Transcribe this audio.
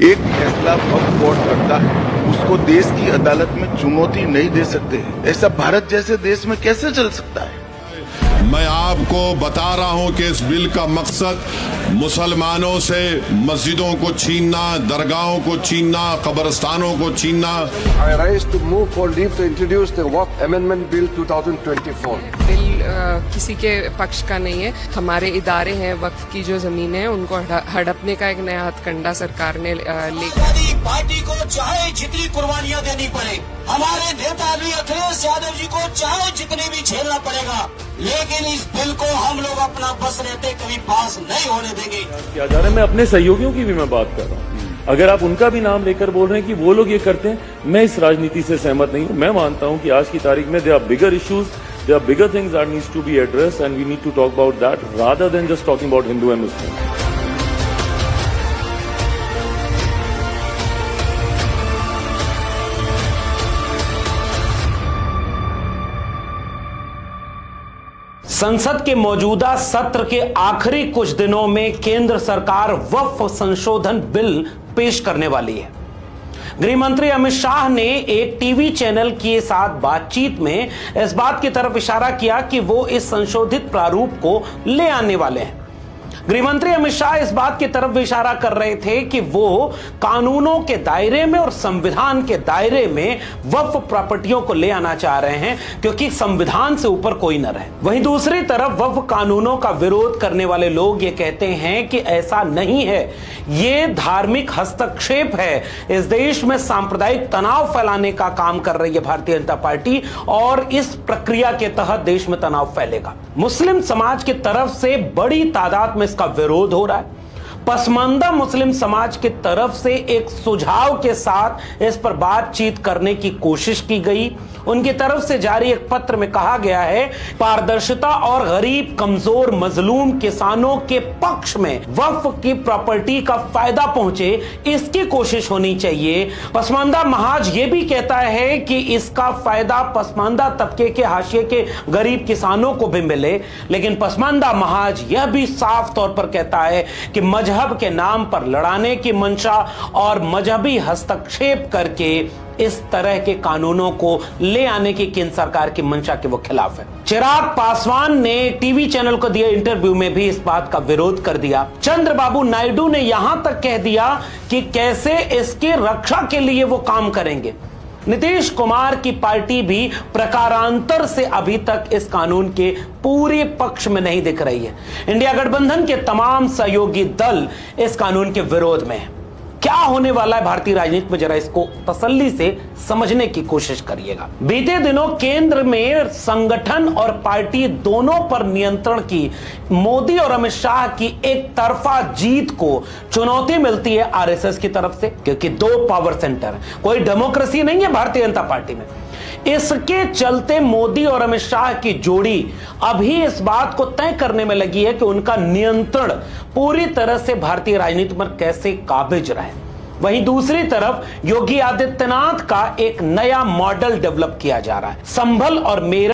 एक फैसला वक्फ बोर्ड करता है, उसको देश की अदालत में चुनौती नहीं दे सकते। ऐसा भारत जैसे देश में कैसे चल सकता है? मैं आपको बता रहा हूं कि इस बिल का मकसद मुसलमानों से मस्जिदों को छीनना, दरगाहों को छीनना, कब्रिस्तानों को छीनना। I rise to move for leave to introduce the Waqf Amendment Bill 2024. Bill किसी के पक्ष का नहीं है। हमारे इदारे हैं, वक्फ की जो जमीन है उनको हड़पने का एक नया हथकंडा सरकार ने समाजवादी पार्टी को चाहे जितनी कुर्बानियां देनी पड़े, हमारे नेता भी अखिलेश यादव जी को चाहे जितने भी झेलना पड़ेगा, लेकिन इस बिल को हम लोग अपना बस रहते कभी पास नहीं होने देंगे। क्या जा रहा है? मैं अपने सहयोगियों की भी मैं बात कर रहा हूँ। अगर आप उनका भी नाम लेकर बोल रहे हैं कि वो लोग ये करते हैं, मैं इस राजनीति से सहमत नहीं हूँ। मैं मानता हूँ कि आज की तारीख में there are bigger issues, there are bigger things that needs to be addressed and we need to talk about that rather than just talking about Hindu and Muslim. संसद के मौजूदा सत्र के आखिरी कुछ दिनों में केंद्र सरकार वक्फ संशोधन बिल पेश करने वाली है। गृह मंत्री अमित शाह ने एक टीवी चैनल के साथ बातचीत में इस बात की तरफ इशारा किया कि वो इस संशोधित प्रारूप को ले आने वाले हैं। गृह मंत्री अमित शाह इस बात की तरफ इशारा कर रहे थे कि वो कानूनों के दायरे में और संविधान के दायरे में वक्फ प्रॉपर्टियों को ले आना चाह रहे हैं, क्योंकि संविधान से ऊपर कोई न रहे। वहीं दूसरी तरफ वक्फ कानूनों का विरोध करने वाले लोग ये कहते हैं कि ऐसा नहीं है, ये धार्मिक हस्तक्षेप है। इस देश में सांप्रदायिक तनाव फैलाने का काम कर रही है भारतीय जनता पार्टी और इस प्रक्रिया के तहत देश में तनाव फैलेगा। मुस्लिम समाज की तरफ से बड़ी तादाद में इसका विरोध हो रहा है। पसमानदा मुस्लिम समाज की तरफ से एक सुझाव के साथ इस पर बातचीत करने की कोशिश की गई। उनकी तरफ से जारी एक पत्र में कहा गया है, पारदर्शिता और गरीब, कमजोर, मजलूम किसानों के पक्ष में वक्फ की प्रॉपर्टी का फायदा पहुंचे, इसकी कोशिश होनी चाहिए। पसमानदा महाज ये भी कहता है कि इसका फायदा पसमानदा तबके के हाशिए के गरीब किसानों को भी मिले। लेकिन पसमानदा महाज यह भी साफ तौर पर कहता है कि मजहब के नाम पर लड़ाने की मंशा और मजहबी हस्तक्षेप करके इस तरह के कानूनों को ले आने की केंद्र सरकार की मंशा के वो खिलाफ है। चिराग पासवान ने टीवी चैनल को दिए इंटरव्यू में भी इस बात का विरोध कर दिया। चंद्रबाबू नायडू ने यहां तक कह दिया कि कैसे इसकी रक्षा के लिए वो काम करेंगे। नीतीश कुमार की पार्टी भी प्रकारांतर से अभी तक इस कानून के पूरे पक्ष में नहीं दिख रही है। इंडिया गठबंधन के तमाम सहयोगी दल इस कानून के विरोध में है। क्या होने वाला है भारतीय राजनीति में, जरा इसको तसल्ली से समझने की कोशिश करिएगा। बीते दिनों केंद्र में संगठन और पार्टी दोनों पर नियंत्रण की मोदी और अमित शाह की एक तरफा जीत को चुनौती मिलती है आरएसएस की तरफ से, क्योंकि दो पावर सेंटर, कोई डेमोक्रेसी नहीं है भारतीय जनता पार्टी में। इसके चलते मोदी और अमित शाह की जोड़ी अभी इस बात को तय करने में लगी है कि उनका नियंत्रण पूरी तरह से भारतीय राजनीति पर कैसे काबिज रहे। वहीं दूसरी तरफ योगी आदित्यनाथ का एक नया मॉडल डेवलप किया जा रहा है। संभल और मेरठ